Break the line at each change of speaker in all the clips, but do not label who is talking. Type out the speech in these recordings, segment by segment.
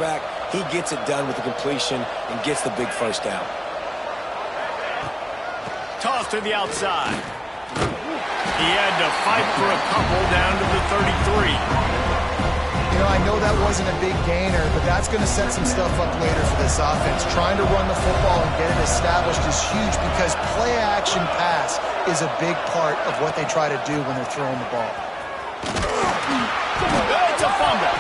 quarterback, he gets it done with the completion and gets the big first down.
Toss to the outside. He had to fight for a couple down to the 33.
You know, I know that wasn't a big gainer, but that's going to set some stuff up later for this offense. Trying to run the football and get it established is huge because play-action pass is a big part of what they try to do when they're throwing the ball.
It's a fumble.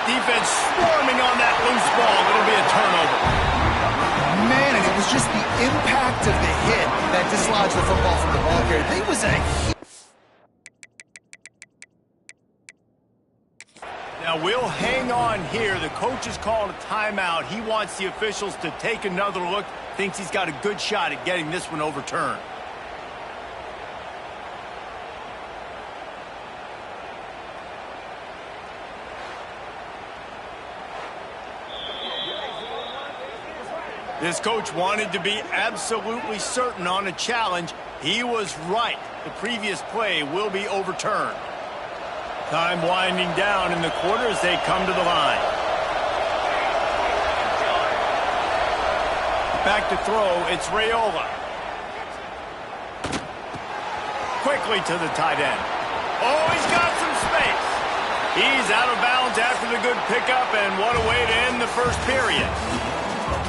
Defense swarming on that loose ball. It'll be a turnover.
Man, and it was just the impact of the hit that dislodged the football from the ball carrier. It was a huge...
Now, we'll hang on here. The coach has called a timeout. He wants the officials to take another look. Thinks he's got a good shot at getting this one overturned. This coach wanted to be absolutely certain on a challenge. He was right. The previous play will be overturned. Time winding down in the quarter as they come to the line. Back to throw, it's Raiola. Quickly to the tight end. Oh, he's got some space. He's out of bounds after the good pickup, and what a way to end the first period.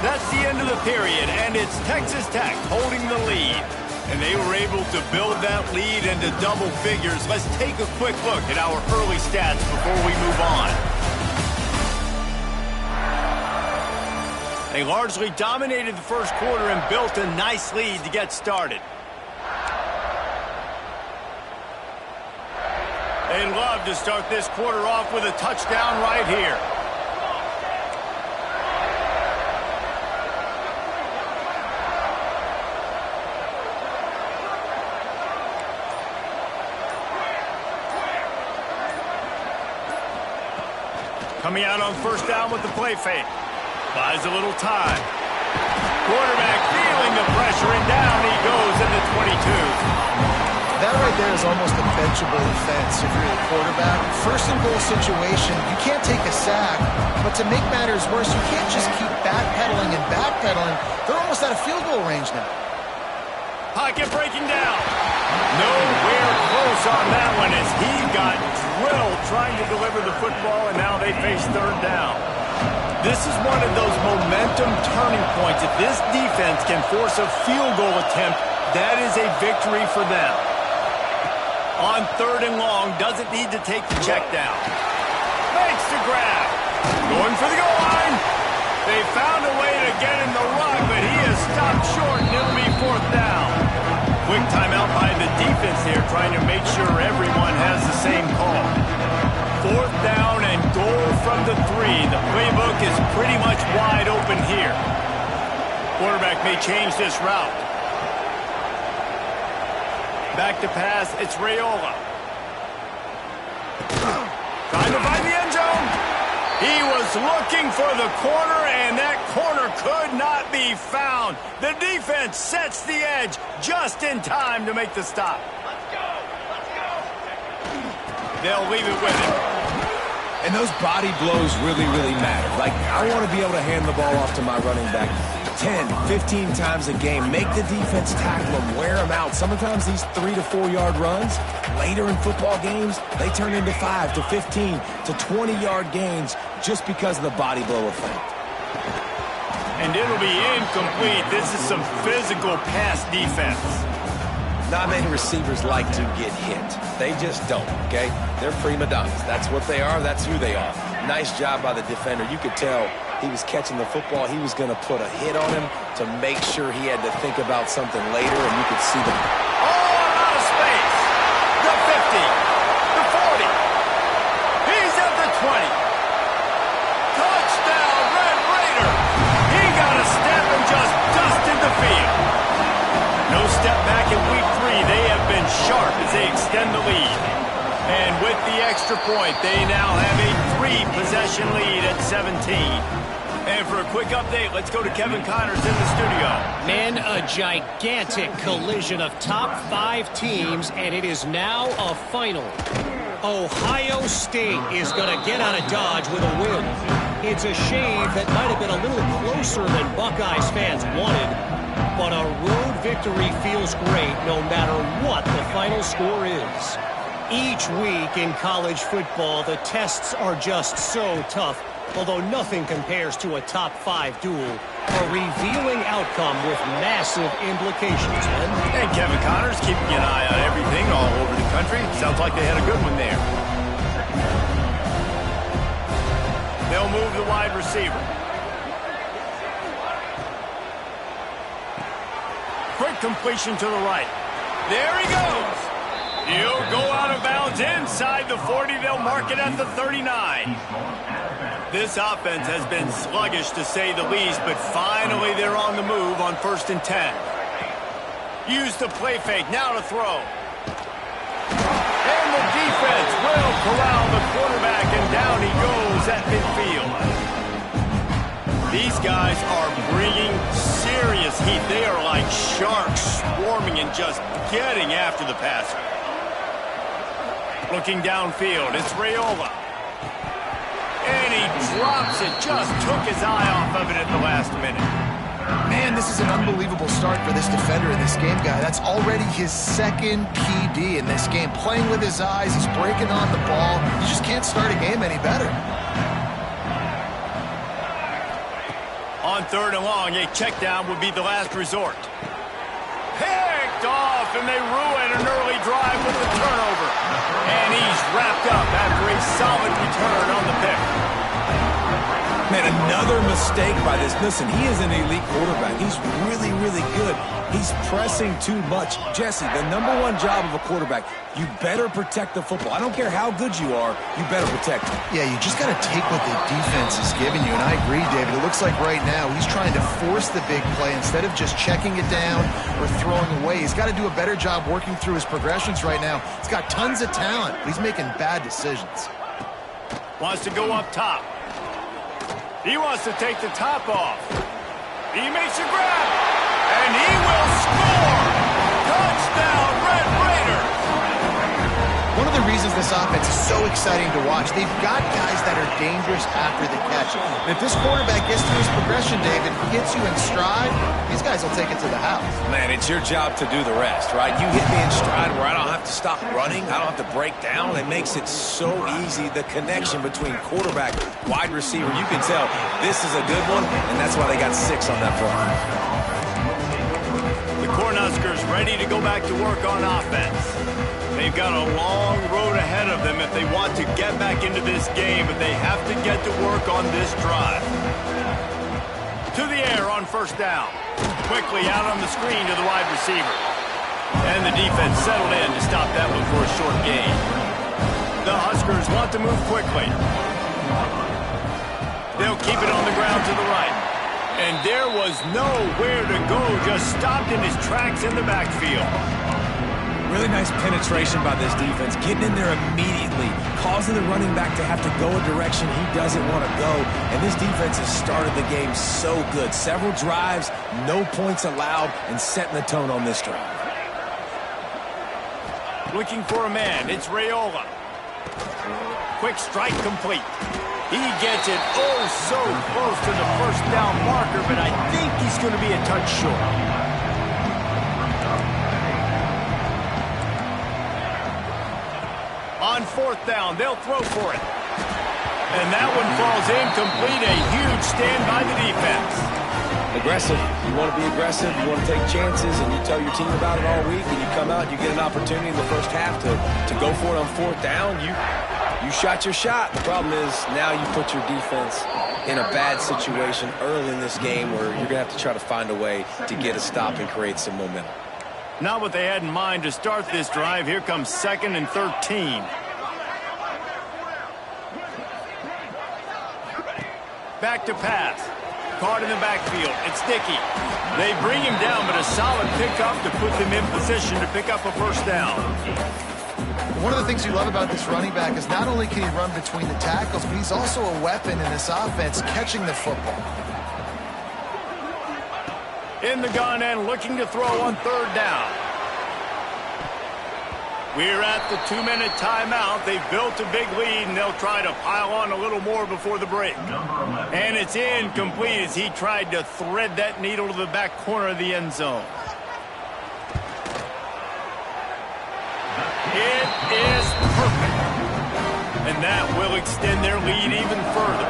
That's the end of the period, and it's Texas Tech holding the lead. And they were able to build that lead into double figures. Let's take a quick look at our early stats before we move on. They largely dominated the first quarter and built a nice lead to get started. They'd love to start this quarter off with a touchdown right here. Coming out on first down with the play fake. Buys a little time. Quarterback feeling the pressure, and down he goes at the 22.
That right there is almost a benchable offense if you're the quarterback. First and goal situation, you can't take a sack, but to make matters worse, you can't just keep backpedaling and backpedaling. They're almost out of field goal range now.
Pocket breaking down. Nowhere close on that one as he got drilled trying to deliver the football, and now they face third down. This is one of those momentum turning points. If this defense can force a field goal attempt, that is a victory for them. On third and long, doesn't need to take the check down. Makes the grab. Going for the goal line. They found a way to get in the run, but he is stopped short, and it'll be fourth down. Quick timeout by the defense here, trying to make sure everyone has the same call. Fourth down and goal from the 3. The playbook is pretty much wide open here. Quarterback may change this route. Back to pass, it's Raiola. Trying to find the end zone. He was looking for the corner, and that corner could not be found. The defense sets the edge just in time to make the stop. Let's go! Let's go! They'll leave it with him.
And those body blows really, really matter. Like, I want to be able to hand the ball off to my running back 10, 15 times a game. Make the defense tackle them, wear them out. Sometimes these 3 to 4 yard runs, later in football games, they turn into 5 to 15 to 20 yard gains just because of the body blow effect.
And it'll be incomplete. This is some physical pass defense.
Not many receivers like to get hit. They just don't, okay? They're prima donnas. That's what they are. That's who they are. Nice job by the defender. You could tell he was catching the football. He was going to put a hit on him to make sure he had to think about something later, and you could see them.
Oh, out of space. The 50. The 40. He's at the 20. Touchdown, Red Raider. He got a step and just dusted the field. No step back in week 3. They have been sharp as they extend the lead. And with the extra point, they now have a 3-possession lead at 17. And for a quick update, let's go to Kevin Connors in the studio.
Man, a gigantic collision of top 5 teams, and it is now a final. Ohio State is going to get out of Dodge with a win. It's a shave that might have been a little closer than Buckeyes fans wanted, but a road victory feels great no matter what the final score is. Each week in college football, the tests are just so tough, although nothing compares to a top 5 duel. A revealing outcome with massive implications, man.
And Kevin Connors keeping an eye on everything all over the country. Sounds like they had a good one there. They'll move the wide receiver. Quick completion to the right. There he goes. He'll go out of bounds inside the 40. They'll mark it at the 39. This offense has been sluggish to say the least, but finally they're on the move on 1st and 10. Use the play fake, now to throw. And the defense will corral the quarterback, and down he goes at midfield. These guys are bringing serious heat. They are like sharks swarming and just getting after the passer. Looking downfield, it's Raiola. And he drops it, just took his eye off of it at the last minute.
Man, this is an unbelievable start for this defender in this game, guy. That's already his 2nd PD in this game. Playing with his eyes, he's breaking on the ball. You just can't start a game any better.
On 3rd and long, a check down would be the last resort. Picked off, and they ruin an early drive with the turnover. And he's wrapped up after a solid return on the pick.
Man, another mistake by this. Listen, he is an elite quarterback. He's really, really good. He's pressing too much. Jesse, the #1 job of a quarterback, you better protect the football. I don't care how good you are, you better protect it.
Yeah, you just got to take what the defense is giving you. And I agree, David. It looks like right now he's trying to force the big play instead of just checking it down or throwing away. He's got to do a better job working through his progressions right now. He's got tons of talent, but he's making bad decisions.
Wants to go up top. He wants to take the top off. He makes a grab, and he will score! Touchdown, Red Raiders!
One of the reasons this offense is so exciting to watch, they've got guys that are dangerous after the catch. And if this quarterback gets through his progression, David, hits you in stride, these guys will take it to the house.
Man, it's your job to do the rest, right? You hit me in stride where I don't have to stop running. I don't have to break down. It makes it so easy. The connection between quarterback, wide receiver, you can tell this is a good one, and that's why they got 6 on that front.
The Cornhuskers ready to go back to work on offense. They've got a long road ahead of them if they want to get back into this game, but they have to get to work on this drive. To the air on 1st down. Quickly out on the screen to the wide receiver. And the defense settled in to stop that one for a short gain. The Huskers want to move quickly. They'll keep it on the ground to the right. And there was nowhere to go, just stopped in his tracks in the backfield.
Really nice penetration by this defense, getting in there immediately, causing the running back to have to go a direction he doesn't want to go. And this defense has started the game so good. Several drives, no points allowed, and setting the tone on this drive.
Looking for a man, it's Raiola. Quick strike complete. He gets it oh so close to the 1st down marker, but I think he's going to be a touch short. On 4th down, they'll throw for it. And that one falls incomplete. A huge stand by the defense.
Aggressive. You want to be aggressive. You want to take chances, and you tell your team about it all week, and you come out, you get an opportunity in the 1st half to go for it on 4th down. You shot your shot. The problem is now you put your defense in a bad situation early in this game where you're going to have to try to find a way to get a stop and create some momentum.
Not what they had in mind to start this drive. Here comes 2nd and 13. Back to pass. Caught in the backfield. It's Dickey. They bring him down, but a solid pickup to put them in position to pick up a 1st down.
One of the things you love about this running back is not only can he run between the tackles, but he's also a weapon in this offense catching the football. In the gun and looking to throw on 3rd down.
We're at the 2-minute timeout. They've built a big lead, and they'll try to pile on a little more before the break. And it's incomplete as he tried to thread that needle to the back corner of the end zone. It is perfect. And that will extend their lead even further.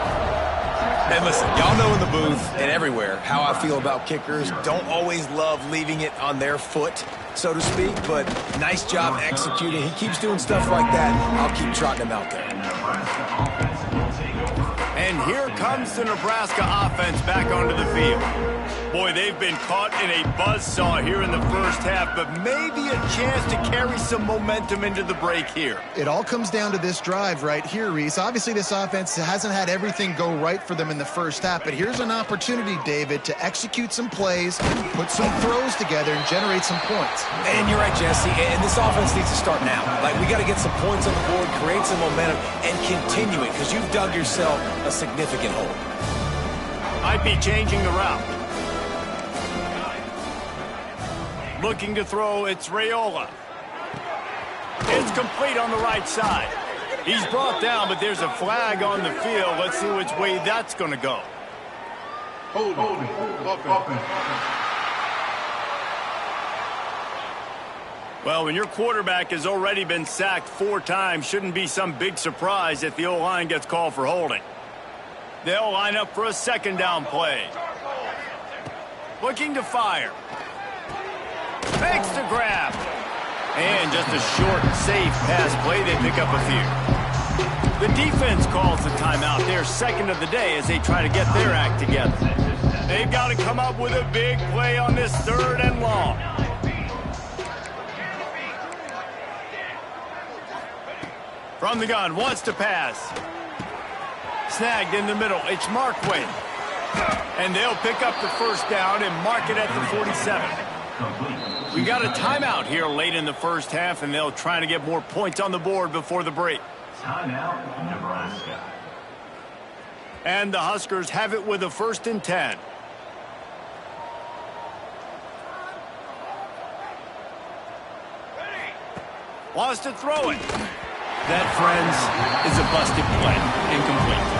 And listen, y'all know in the booth and everywhere how I feel about kickers. Don't always love leaving it on their foot, so to speak, but nice job executing. He keeps doing stuff like that. I'll keep trotting him out there.
And here comes the Nebraska offense back onto the field. Boy, they've been caught in a buzzsaw here in the first half, but maybe a chance to carry some momentum into the break here.
It all comes down to this drive right here, Reese. Obviously, this offense hasn't had everything go right for them in the first half, but here's an opportunity, David, to execute some plays, put some throws together, and generate some points.
And you're right, Jesse, and this offense needs to start now. Like, we got to get some points on the board, create some momentum, and continue it, because you've dug yourself a significant hole.
Might be changing the route. Looking to throw, it's Raiola. It's complete on the right side. He's brought down, but there's a flag on the field. Let's see which way that's going to go.
Hold on.
Well, when your quarterback has already been sacked 4 times, shouldn't be some big surprise if the O-line gets called for holding. They'll line up for a second down play. Looking to fire. Makes the grab. And just a short, safe pass play. They pick up a few. The defense calls the timeout. Their second of the day as they try to get their act together. They've got to come up with a big play on this 3rd and long. From the gun, wants to pass. Snagged in the middle. It's Markway. And they'll pick up the first down and mark it at the 47. We got a timeout here late in the first half, and they'll try to get more points on the board before the break.
Timeout, Nebraska.
And the Huskers have it with a 1st and 10. Wants to throw it. That, friends, is a busted play. Incomplete.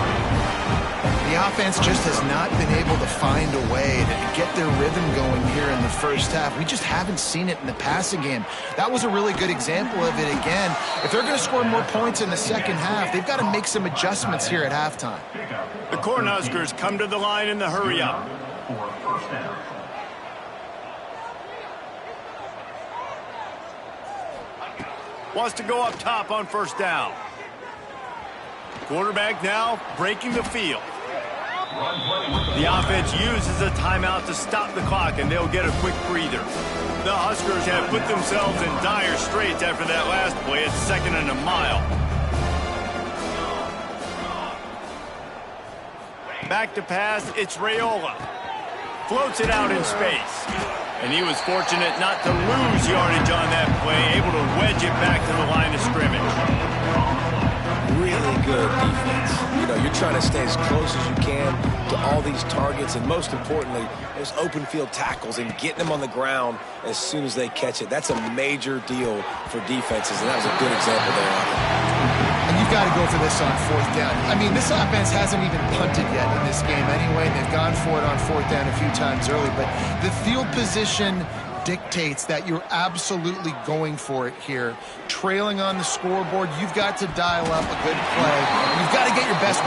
The offense just has not been able to find a way to get their rhythm going here in the first half. We just haven't seen it in the passing game. That was a really good example of it again. If they're going to score more points in the second half, they've got to make some adjustments here at halftime.
The Cornhuskers come to the line in the hurry-up. Wants to go up top on 1st down. Quarterback now breaking the field. The offense uses a timeout to stop the clock, and they'll get a quick breather. The Huskers have put themselves in dire straits after that last play. It's 2nd and a mile. Back to pass, it's Raiola. Floats it out in space. And he was fortunate not to lose yardage on that play, able to wedge it back to the line of scrimmage.
Really good defense. You know, you're trying to stay as close as you can to all these targets, and most importantly, those open field tackles and getting them on the ground as soon as they catch it. That's a major deal for defenses, and that was a good example there.
And you've got to go for this on 4th down. I mean, this offense hasn't even punted yet in this game anyway. They've gone for it on 4th down a few times early, but the field position dictates that you're absolutely going for it here. Trailing on the scoreboard, you've got to dial up a good play. You've got to get your best play